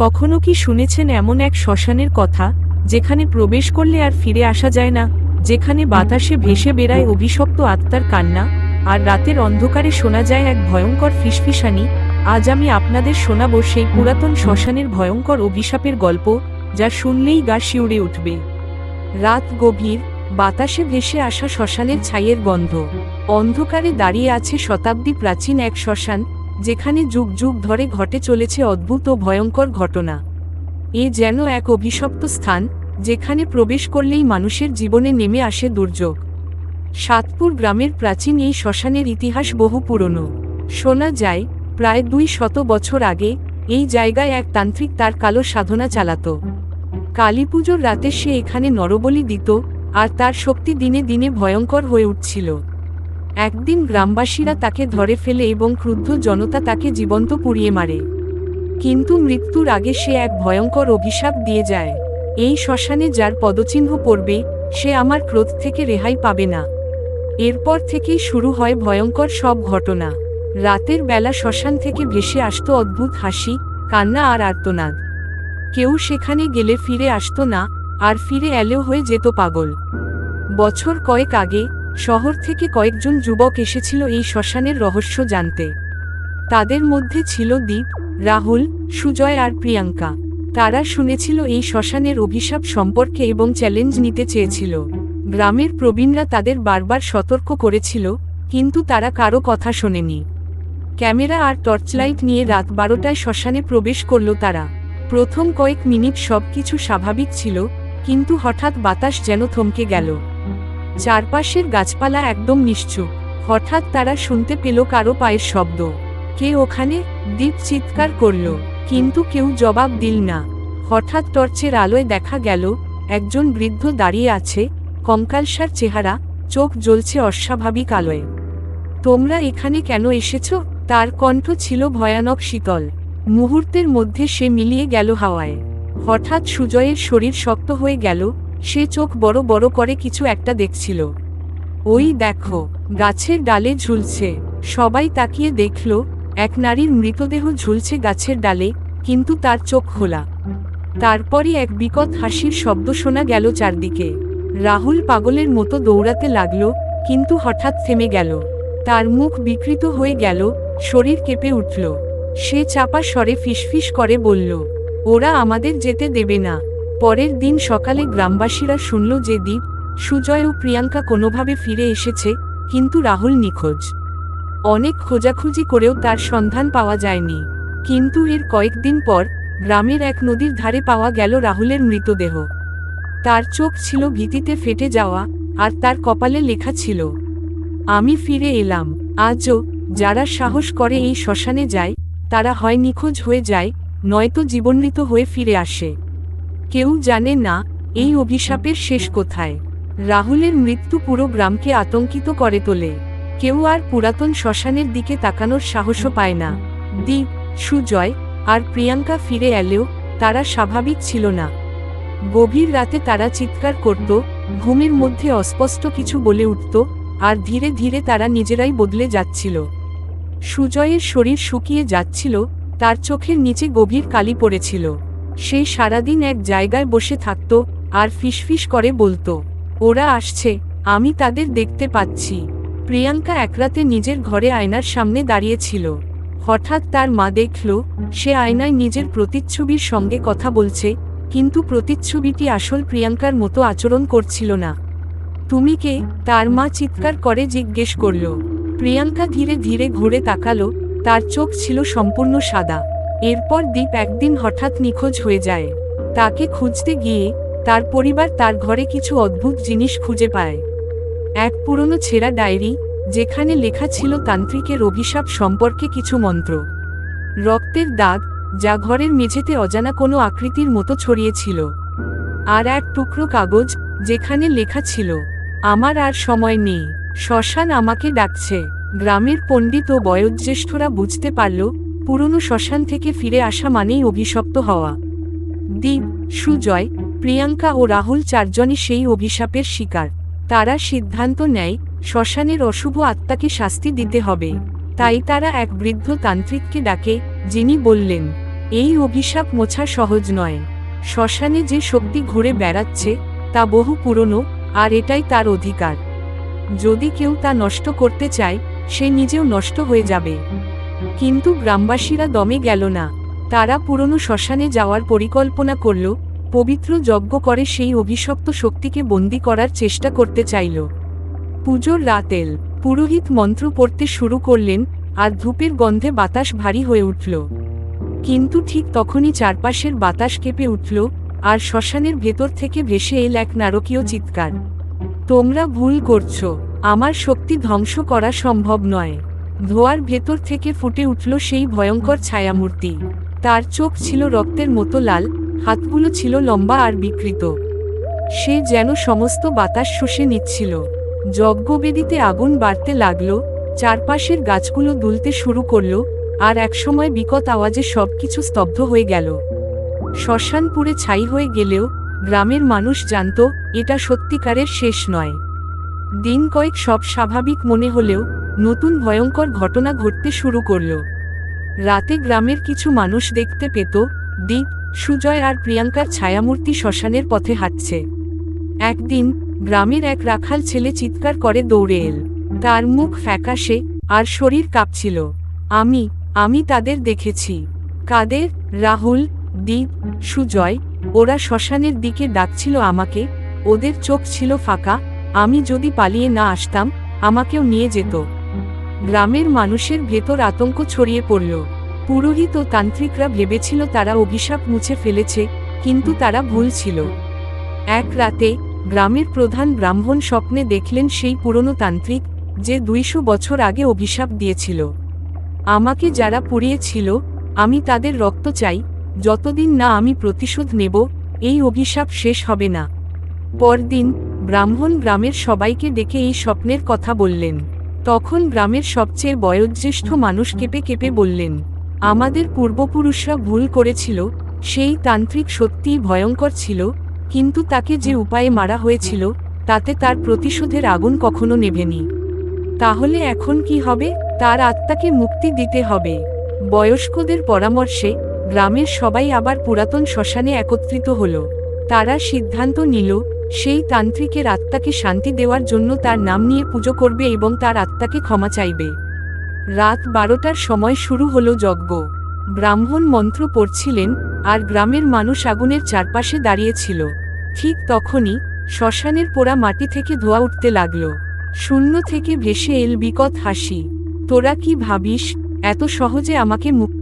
কখনো কি শুনেছেন এমন এক শ্মশানের কথা, যেখানে প্রবেশ করলে আর ফিরে আসা যায় না, যেখানে বাতাসে ভেসে বেড়ায় অভিশপ্ত আত্মার কান্না, আর রাতের অন্ধকারে শোনা যায় এক ভয়ঙ্কর ফিসফিসানি? আজ আমি আপনাদের শোনাব সেই পুরাতন শ্মশানের ভয়ঙ্কর অভিশাপের গল্প, যা শুনলেই গা শিউরে উঠবে। রাত গভীর, বাতাসে ভেসে আসা শ্মশানের ছাইয়ের গন্ধ। অন্ধকারে দাঁড়িয়ে আছে শতাব্দী প্রাচীন এক শ্মশান, যেখানে যুগ যুগ ধরে ঘটে চলেছে অদ্ভুত ও ভয়ঙ্কর ঘটনা। এ যেন এক অভিশপ্ত স্থান, যেখানে প্রবেশ করলেই মানুষের জীবনে নেমে আসে দুর্যোগ। সাতপুর গ্রামের প্রাচীন এই শ্মশানের ইতিহাস বহু পুরনো। শোনা যায়, প্রায় 200 বছর আগে এই জায়গায় এক তান্ত্রিক তার কালো সাধনা চালাত। কালীপুজোর রাতে সে এখানে নরবলি দিত, আর তার শক্তি দিনে দিনে ভয়ঙ্কর হয়ে উঠছিল। একদিন গ্রামবাসীরা তাকে ধরে ফেলে এবং ক্রুদ্ধ জনতা তাকে জীবন্ত পুড়িয়ে মারে। কিন্তু মৃত্যুর আগে সে এক ভয়ঙ্কর অভিশাপ দিয়ে যায়, এই শ্মশানে যার পদচিহ্ন পড়বে, সে আমার ক্রোধ থেকে রেহাই পাবে না। এরপর থেকেই শুরু হয় ভয়ঙ্কর সব ঘটনা। রাতের বেলা শ্মশান থেকে ভেসে আসত অদ্ভুত হাসি, কান্না আর আর্তনাদ। কেউ সেখানে গেলে ফিরে আসত না, আর ফিরে এলেও হয়ে যেত পাগল। বছর কয়েক আগে শহর থেকে কয়েকজন যুবক এসেছিল এই শ্মশানের রহস্য জানতে। তাদের মধ্যে ছিল দীপ, রাহুল, সুজয় আর প্রিয়াঙ্কা। তারা শুনেছিল এই শ্মশানের অভিশাপ সম্পর্কে এবং চ্যালেঞ্জ নিতে চেয়েছিল। গ্রামের প্রবীণরা তাদের বারবার সতর্ক করেছিল, কিন্তু তারা কারো কথা শোনেনি। ক্যামেরা আর টর্চলাইট নিয়ে রাত 12টায় শ্মশানে প্রবেশ করল তারা। প্রথম কয়েক মিনিট সবকিছু স্বাভাবিক ছিল, কিন্তু হঠাৎ বাতাস যেন থমকে গেল। চারপাশের গাছপালা একদম নিশ্চুপ। হঠাৎ তারা শুনতে পেল কারো পায়ের শব্দ। কে ওখানে? দীপ চিৎকার করল, কিন্তু কেউ জবাব দিল না। হঠাৎ টর্চের আলোয় দেখা গেল একজন বৃদ্ধ দাঁড়িয়ে আছে, কঙ্কালসার চেহারা, চোখ জ্বলছে অস্বাভাবিক আলোয়। তোমরা এখানে কেন এসেছো? তার কণ্ঠ ছিল ভয়ানক শীতল। মুহূর্তের মধ্যে সে মিলিয়ে গেল হাওয়ায়। হঠাৎ সুজয়ের শরীর শক্ত হয়ে গেল, সে চোখ বড় বড় করে কিছু একটা দেখছিল। ওই দেখো, গাছের ডালে ঝুলছে। সবাই তাকিয়ে দেখল, এক নারীর মৃতদেহ ঝুলছে গাছের ডালে, কিন্তু তার চোখ খোলা। তারপরই এক বিকট হাসির শব্দ শোনা গেল চারদিকে। রাহুল পাগলের মতো দৌড়াতে লাগলো, কিন্তু হঠাৎ থেমে গেল। তার মুখ বিকৃত হয়ে গেল, শরীর কেঁপে উঠল। সে চাপা স্বরে ফিসফিস করে বলল, ওরা আমাদের যেতে দেবে না। পরের দিন সকালে গ্রামবাসীরা শুনল যে দীপ, সুজয় ও প্রিয়াঙ্কা কোনোভাবে ফিরে এসেছে, কিন্তু রাহুল নিখোঁজ। অনেক খোঁজাখুঁজি করেও তার সন্ধান পাওয়া যায়নি। কিন্তু এর কয়েকদিন পর গ্রামের এক নদীর ধারে পাওয়া গেল রাহুলের মৃতদেহ। তার চোখ ছিল ভীতিতে ফেটে যাওয়া, আর তার কপালে লেখা ছিল, আমি ফিরে এলাম। আজও যারা সাহস করে এই শ্মশানে যায়, তারা হয় নিখোঁজ হয়ে যায়, নয়তো জীবনমৃত হয়ে ফিরে আসে। কেউ জানে না এই অভিশাপের শেষ কোথায়। রাহুলের মৃত্যু পুরো গ্রামকে আতঙ্কিত করে তোলে। কেউ আর পুরাতন শ্মশানের দিকে তাকানোর সাহসও পায় না। দীপ, সুজয় আর প্রিয়াঙ্কা ফিরে এলেও তারা স্বাভাবিক ছিল না। গভীর রাতে তারা চিৎকার করত, ঘুমের মধ্যে অস্পষ্ট কিছু বলে উঠত, আর ধীরে ধীরে তারা নিজেরাই বদলে যাচ্ছিল। সুজয়ের শরীর শুকিয়ে যাচ্ছিল, তার চোখের নিচে গভীর কালি পড়েছিল। সে সারাদিন এক জায়গায় বসে থাকত, আর ফিসফিস করে বলতো, ওরা আসছে, আমি তাদের দেখতে পাচ্ছি। প্রিয়াঙ্কা একরাতে নিজের ঘরে আয়নার সামনে দাঁড়িয়েছিল। হঠাৎ তার মা দেখল, সে আয়নায় নিজের প্রতিচ্ছবির সঙ্গে কথা বলছে, কিন্তু প্রতিচ্ছবিটি আসল প্রিয়াঙ্কার মতো আচরণ করছিল না। তুমি কে? তার মা চিৎকার করে জিজ্ঞেস করল। প্রিয়াঙ্কা ধীরে ধীরে ঘুরে তাকালো, তার চোখ ছিল সম্পূর্ণ সাদা। এরপর দীপ একদিন হঠাৎ নিখোঁজ হয়ে যায়। তাকে খুঁজতে গিয়ে তার পরিবার তার ঘরে কিছু অদ্ভুত জিনিস খুঁজে পায়। এক পুরনো ছেঁড়া ডায়েরি, যেখানে লেখা ছিল তান্ত্রিকের অভিশাপ সম্পর্কে কিছু মন্ত্র। রক্তের দাগ, যা ঘরের মেঝেতে অজানা কোনো আকৃতির মতো ছড়িয়েছিল। আর এক টুকরো কাগজ, যেখানে লেখা ছিল, আমার আর সময় নেই, শ্মশান আমাকে ডাকছে। গ্রামের পণ্ডিত ও বয়োজ্যেষ্ঠরা বুঝতে পারল, পুরনো শ্মশান থেকে ফিরে আসা মানেই অভিশপ্ত হওয়া। দীপ, সুজয়, প্রিয়াঙ্কা ও রাহুল চারজনই সেই অভিশাপের শিকার। তারা সিদ্ধান্ত নেয়, শ্মশানের অশুভ আত্মাকে শাস্তি দিতে হবে। তাই তারা এক বৃদ্ধ তান্ত্রিককে ডাকে, যিনি বললেন, এই অভিশাপ মোছা সহজ নয়। শ্মশানে যে শক্তি ঘুরে বেড়াচ্ছে তা বহু পুরনো, আর এটাই তার অধিকার। যদি কেউ তা নষ্ট করতে চায়, সে নিজেও নষ্ট হয়ে যাবে। কিন্তু গ্রামবাসীরা দমে গেল না। তারা পুরনো শ্মশানে যাওয়ার পরিকল্পনা করল, পবিত্র যজ্ঞ করে সেই অভিশপ্ত শক্তিকে বন্দী করার চেষ্টা করতে চাইল। পুজোর রাত এল, পুরোহিত মন্ত্র পড়তে শুরু করলেন, আর ধূপের গন্ধে বাতাস ভারী হয়ে উঠল। কিন্তু ঠিক তখনই চারপাশের বাতাস কেঁপে উঠল, আর শ্মশানের ভেতর থেকে ভেসে এল এক নারকীয় চিৎকার। তোমরা ভুল করছো, আমার শক্তি ধ্বংস করা সম্ভব নয়। ধোঁয়ার ভেতর থেকে ফুটে উঠল সেই ভয়ঙ্কর ছায়ামূর্তি। তার চোখ ছিল রক্তের মতো লাল, হাতগুলো ছিল লম্বা আর বিকৃত। সে যেন সমস্ত বাতাস শুষে নিচ্ছিল। যজ্ঞবেদীতে আগুন বাড়তে লাগল, চারপাশের গাছগুলো দুলতে শুরু করল, আর একসময় বিকট আওয়াজে সবকিছু স্তব্ধ হয়ে গেল। শ্মশান পুড়ে ছাই হয়ে গেলেও গ্রামের মানুষ জানত এটা সত্যিকারের শেষ নয়। দিন কয়েক সব স্বাভাবিক মনে হলেও নতুন ভয়ঙ্কর ঘটনা ঘটতে শুরু করল। রাতে গ্রামের কিছু মানুষ দেখতে পেত দীপ, সুজয় আর প্রিয়াঙ্কার ছায়ামূর্তি শ্মশানের পথে হাঁটছে। একদিন গ্রামের এক রাখাল ছেলে চিৎকার করে দৌড়ে এল। তার মুখ ফ্যাকাশে আর শরীর কাঁপছিল। আমি তাদের দেখেছি। কাদের? রাহুল, দীপ, সুজয়। ওরা শ্মশানের দিকে ডাকছিল আমাকে। ওদের চোখ ছিল ফাঁকা। আমি যদি পালিয়ে না আসতাম, আমাকেও নিয়ে যেত। গ্রামের মানুষের ভেতর আতঙ্ক ছড়িয়ে পড়ল। পুরোহিত ও তান্ত্রিকরা ভেবেছিল তারা অভিশাপ মুছে ফেলেছে, কিন্তু তারা ভুল ছিল। এক রাতে গ্রামের প্রধান ব্রাহ্মণ স্বপ্নে দেখলেন সেই পুরনো তান্ত্রিক, যে 200 বছর আগে অভিশাপ দিয়েছিল। আমাকে যারা পুড়িয়েছিল, আমি তাদের রক্ত চাই। যতদিন না আমি প্রতিশোধ নেব, এই অভিশাপ শেষ হবে না। পরদিন ব্রাহ্মণ গ্রামের সবাইকে ডেকে এই স্বপ্নের কথা বললেন। তখন গ্রামের সবচেয়ে বয়োজ্যেষ্ঠ মানুষ কেঁপে কেঁপে বললেন, আমাদের পূর্বপুরুষরা ভুল করেছিল। সেই তান্ত্রিক সত্যিই ভয়ঙ্কর ছিল, কিন্তু তাকে যে উপায়ে মারা হয়েছিল, তাতে তার প্রতিশোধের আগুন কখনো নেভেনি। তাহলে এখন কি হবে? তার আত্মাকে মুক্তি দিতে হবে। বয়স্কদের পরামর্শে গ্রামের সবাই আবার পুরাতন শ্মশানে একত্রিত হল। তারা সিদ্ধান্ত নিল, সেই তান্ত্রিকের আত্মাকে শান্তি দেওয়ার জন্য তার নাম নিয়ে পুজো করবে এবং তার আত্মাকে ক্ষমা চাইবে। রাত 12টার সময় শুরু হলো যজ্ঞ। ব্রাহ্মণ মন্ত্র পড়ছিলেন, আর গ্রামের মানুষ আগুনের চারপাশে দাঁড়িয়েছিল। ঠিক তখনই শ্মশানের পোড়া মাটি থেকে ধোঁয়া উঠতে লাগলো। শূন্য থেকে ভেসে এল বিকট হাসি। তোরা কি ভাবিস এত সহজে আমাকে মুক্তি